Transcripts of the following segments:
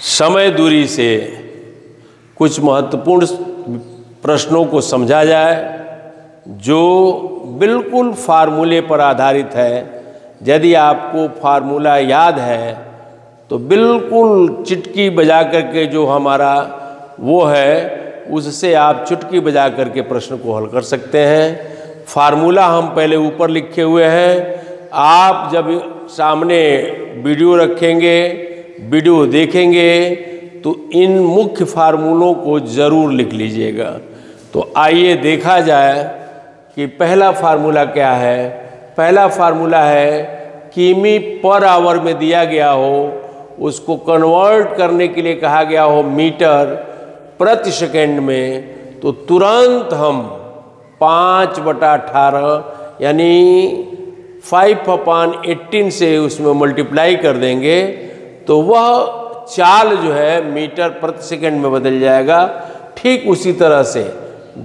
समय दूरी से कुछ महत्वपूर्ण प्रश्नों को समझा जाए जो बिल्कुल फार्मूले पर आधारित है। यदि आपको फार्मूला याद है तो बिल्कुल चुटकी बजा करके जो हमारा वो है उससे आप चुटकी बजा करके प्रश्न को हल कर सकते हैं। फार्मूला हम पहले ऊपर लिखे हुए हैं। आप जब सामने वीडियो रखेंगे, वीडियो देखेंगे तो इन मुख्य फार्मूलों को ज़रूर लिख लीजिएगा। तो आइए देखा जाए कि पहला फार्मूला क्या है। पहला फार्मूला है किमी पर आवर में दिया गया हो, उसको कन्वर्ट करने के लिए कहा गया हो मीटर प्रति सेकंड में, तो तुरंत हम 5/18 यानी 5/18 से उसमें मल्टीप्लाई कर देंगे तो वह चाल जो है मीटर प्रति सेकंड में बदल जाएगा। ठीक उसी तरह से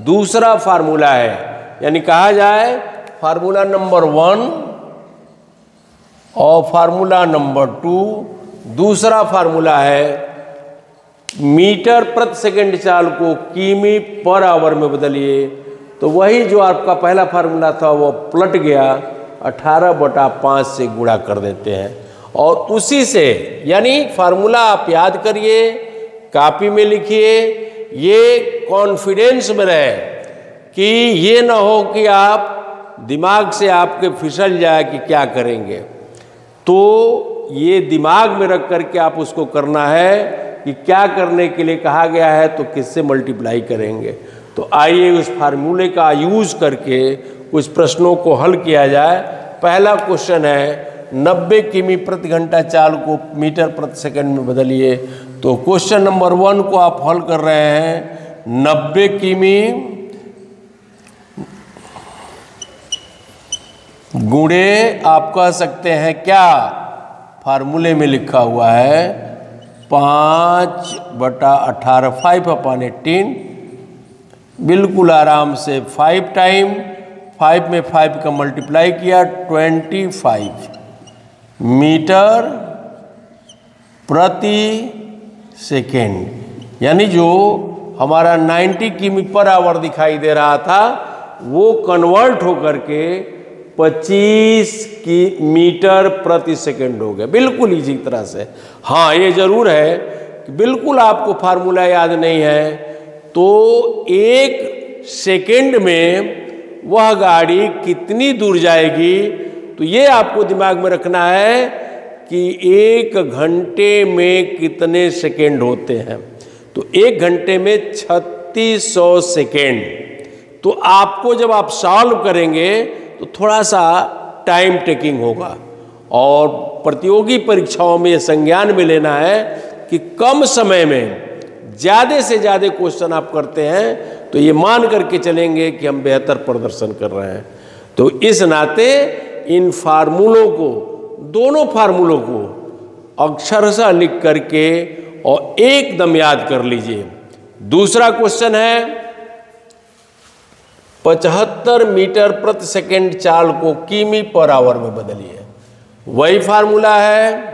दूसरा फार्मूला है, यानी कहा जाए फार्मूला नंबर 1 और फार्मूला नंबर 2। दूसरा फार्मूला है मीटर प्रति सेकंड चाल को किमी पर आवर में बदलिए, तो वही जो आपका पहला फार्मूला था वो पलट गया, 18/5 से गुणा कर देते हैं। और उसी से यानी फार्मूला आप याद करिए, कॉपी में लिखिए, ये कॉन्फिडेंस में रहे कि ये ना हो कि आप दिमाग से आपके फिसल जाए कि क्या करेंगे। तो ये दिमाग में रख करके आप उसको करना है कि क्या करने के लिए कहा गया है तो किससे मल्टीप्लाई करेंगे। तो आइए उस फार्मूले का यूज़ करके कुछ प्रश्नों को हल किया जाए। पहला क्वेश्चन है 90 किमी प्रति घंटा चाल को मीटर प्रति सेकंड में बदलिए। तो क्वेश्चन नंबर 1 को आप हल कर रहे हैं। 90 किमी गुणे आप कह सकते हैं क्या, फार्मूले में लिखा हुआ है 5/18 5/18, बिल्कुल आराम से 5 टाइम 5 में 5 का मल्टीप्लाई किया 25 मीटर प्रति सेकेंड, यानी जो हमारा 90 किमी पर आवर दिखाई दे रहा था वो कन्वर्ट होकर के 25 की मीटर प्रति सेकंड हो गया। बिल्कुल इसी तरह से। हाँ, ये जरूर है कि बिल्कुल आपको फार्मूला याद नहीं है तो 1 सेकंड में वह गाड़ी कितनी दूर जाएगी, तो ये आपको दिमाग में रखना है कि 1 घंटे में कितने सेकंड होते हैं। तो 1 घंटे में 3600 सेकंड। तो आपको जब आप सॉल्व करेंगे तो थोड़ा सा टाइम टेकिंग होगा, और प्रतियोगी परीक्षाओं में ये संज्ञान में लेना है कि कम समय में ज़्यादा से ज़्यादा क्वेश्चन आप करते हैं तो ये मान करके चलेंगे कि हम बेहतर प्रदर्शन कर रहे हैं। तो इस नाते इन फार्मूलों को, दोनों फार्मूलों को अक्षरशः लिख करके और एकदम याद कर लीजिए। दूसरा क्वेश्चन है 75 मीटर प्रति सेकंड चाल को किमी पर आवर में बदलिए। वही फार्मूला है,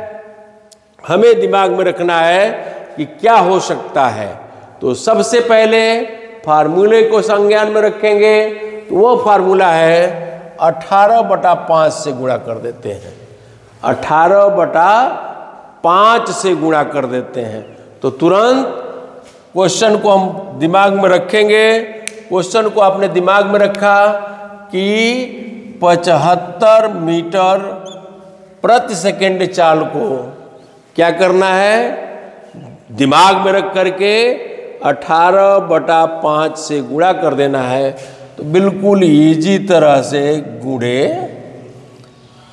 हमें दिमाग में रखना है कि क्या हो सकता है। तो सबसे पहले फार्मूले को संज्ञान में रखेंगे तो वो फार्मूला है 18/5 से गुणा कर देते हैं। 18/5 से गुणा कर देते हैं तो तुरंत क्वेश्चन को हम दिमाग में रखेंगे। क्वेश्चन को आपने दिमाग में रखा कि 75 मीटर प्रति सेकंड चाल को क्या करना है, दिमाग में रख करके 18/5 से गुणा कर देना है। तो बिल्कुल इजी तरह से गुणे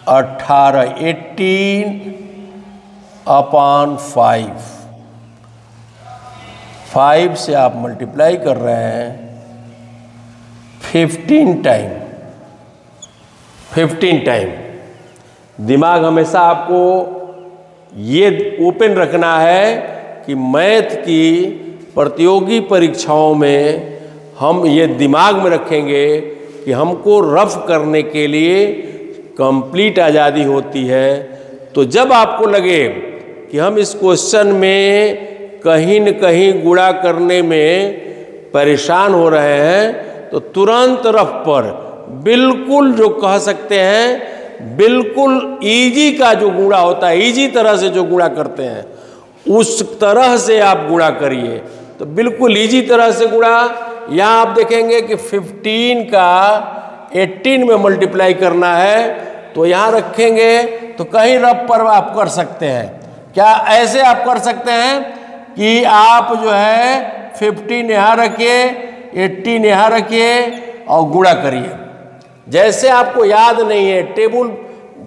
18/5 5 से आप मल्टीप्लाई कर रहे हैं 15 टाइम। दिमाग हमेशा आपको ये ओपन रखना है कि मैथ की प्रतियोगी परीक्षाओं में हम ये दिमाग में रखेंगे कि हमको रफ करने के लिए कंप्लीट आज़ादी होती है। तो जब आपको लगे कि हम इस क्वेश्चन में कहीं न कहीं गुणा करने में परेशान हो रहे हैं, तो तुरंत रफ पर बिल्कुल जो कह सकते हैं बिल्कुल इजी का जो गुणा होता है, इजी तरह से जो गुणा करते हैं उस तरह से आप गुणा करिए। तो बिल्कुल इजी तरह से गुणा, यहाँ आप देखेंगे कि 15 का 18 में मल्टीप्लाई करना है, तो यहाँ रखेंगे तो कहीं रफ पर आप कर सकते हैं। क्या ऐसे आप कर सकते हैं कि आप जो है 15 यहाँ रखिए, 18 यहाँ रखिए और गुणा करिए। जैसे आपको याद नहीं है, टेबल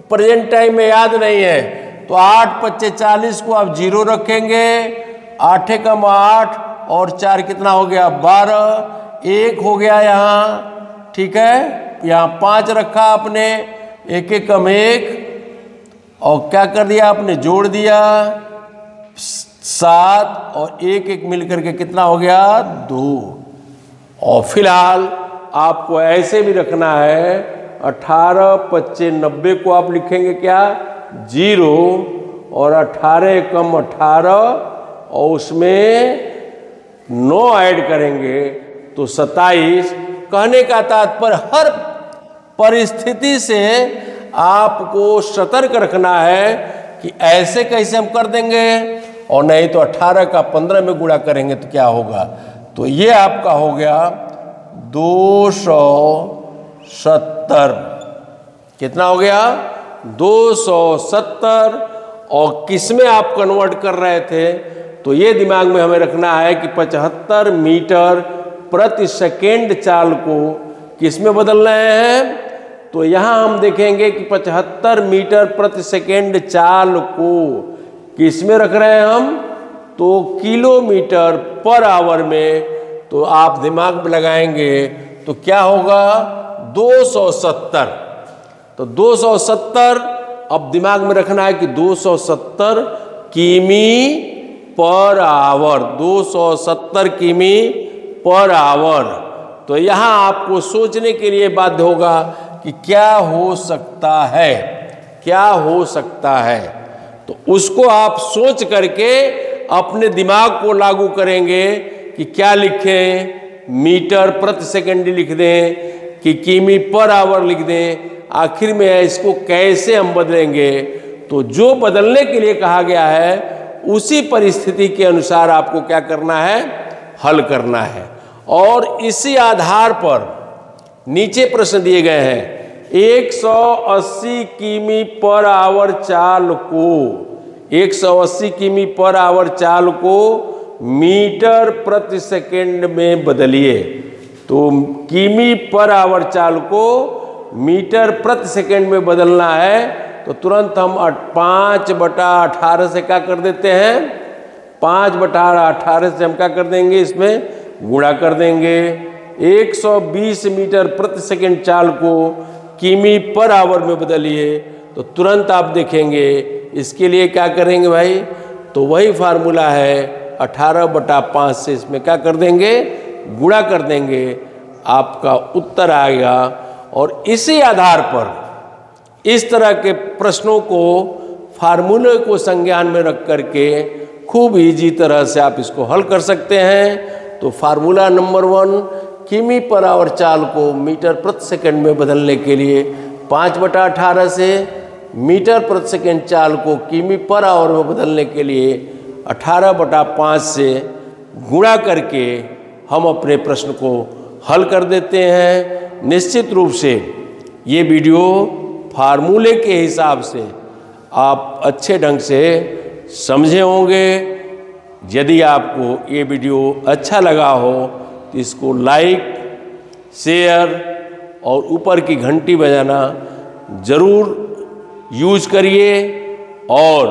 प्रेजेंट टाइम में याद नहीं है, तो 8 पच्चे 40 को आप 0 रखेंगे, 8 कम 8 और 4 कितना हो गया 12, 1 हो गया यहाँ, ठीक है। यहाँ 5 रखा आपने, 1 1 कम 1 और क्या कर दिया आपने, जोड़ दिया 7 और 1 1 मिलकर के कितना हो गया 2। और फिलहाल आपको ऐसे भी रखना है, 18 पच्चे 90 को आप लिखेंगे क्या 0 और 18 कम 18 और उसमें 9 ऐड करेंगे तो 27। कहने का तात्पर्य हर परिस्थिति से आपको सतर्क रखना है कि ऐसे कैसे हम कर देंगे, और नहीं तो 18 का 15 में गुणा करेंगे तो क्या होगा। तो ये आपका हो गया 270। कितना हो गया 270। और किस में आप कन्वर्ट कर रहे थे, तो ये दिमाग में हमें रखना है कि 75 मीटर प्रति सेकेंड चाल को किस में बदल रहे हैं। तो यहाँ हम देखेंगे कि 75 मीटर प्रति सेकेंड चाल को किस में रख रहे हैं हम, तो किलोमीटर पर आवर में। तो आप दिमाग में लगाएंगे तो क्या होगा 270। तो 270 अब दिमाग में रखना है कि 270 किमी पर आवर, 270 किमी पर आवर। तो यहाँ आपको सोचने के लिए बाध्य होगा कि क्या हो सकता है, क्या हो सकता है। तो उसको आप सोच करके अपने दिमाग को लागू करेंगे कि क्या लिखें, मीटर प्रति सेकंड लिख दें कि किमी पर आवर लिख दें, आखिर में इसको कैसे हम बदलेंगे। तो जो बदलने के लिए कहा गया है उसी परिस्थिति के अनुसार आपको क्या करना है, हल करना है। और इसी आधार पर नीचे प्रश्न दिए गए हैं, 180 किमी पर आवर चाल को, 180 किमी पर आवर चाल को मीटर प्रति सेकंड में बदलिए। तो किमी पर आवर चाल को मीटर प्रति सेकंड में बदलना है, तो तुरंत हम 5/18 से क्या कर देते हैं, 5/18 से हम क्या कर देंगे, इसमें गुणा कर देंगे। 120 मीटर प्रति सेकंड चाल को किमी पर आवर में बदलिए, तो तुरंत आप देखेंगे इसके लिए क्या करेंगे भाई, तो वही फार्मूला है 18/5 से इसमें क्या कर देंगे, गुणा कर देंगे, आपका उत्तर आएगा। और इसी आधार पर इस तरह के प्रश्नों को फार्मूले को संज्ञान में रख करके खूब इजी तरह से आप इसको हल कर सकते हैं। तो फार्मूला नंबर 1, किमी पर आवर चाल को मीटर प्रति सेकंड में बदलने के लिए 5/18 से, मीटर प्रति सेकंड चाल को किमी पर आवर में बदलने के लिए 18/5 से गुणा करके हम अपने प्रश्न को हल कर देते हैं। निश्चित रूप से ये वीडियो फार्मूले के हिसाब से आप अच्छे ढंग से समझे होंगे। यदि आपको ये वीडियो अच्छा लगा हो तो इसको लाइक, शेयर और ऊपर की घंटी बजाना ज़रूर यूज करिए और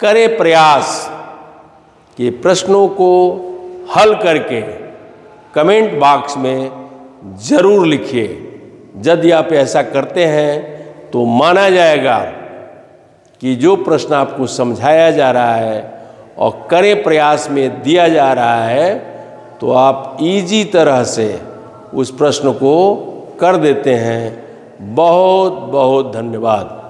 करें प्रयास कि प्रश्नों को हल करके कमेंट बॉक्स में ज़रूर लिखिए। यदि आप ऐसा करते हैं तो माना जाएगा कि जो प्रश्न आपको समझाया जा रहा है और करें प्रयास में दिया जा रहा है तो आप इजी तरह से उस प्रश्न को कर देते हैं। बहुत बहुत धन्यवाद।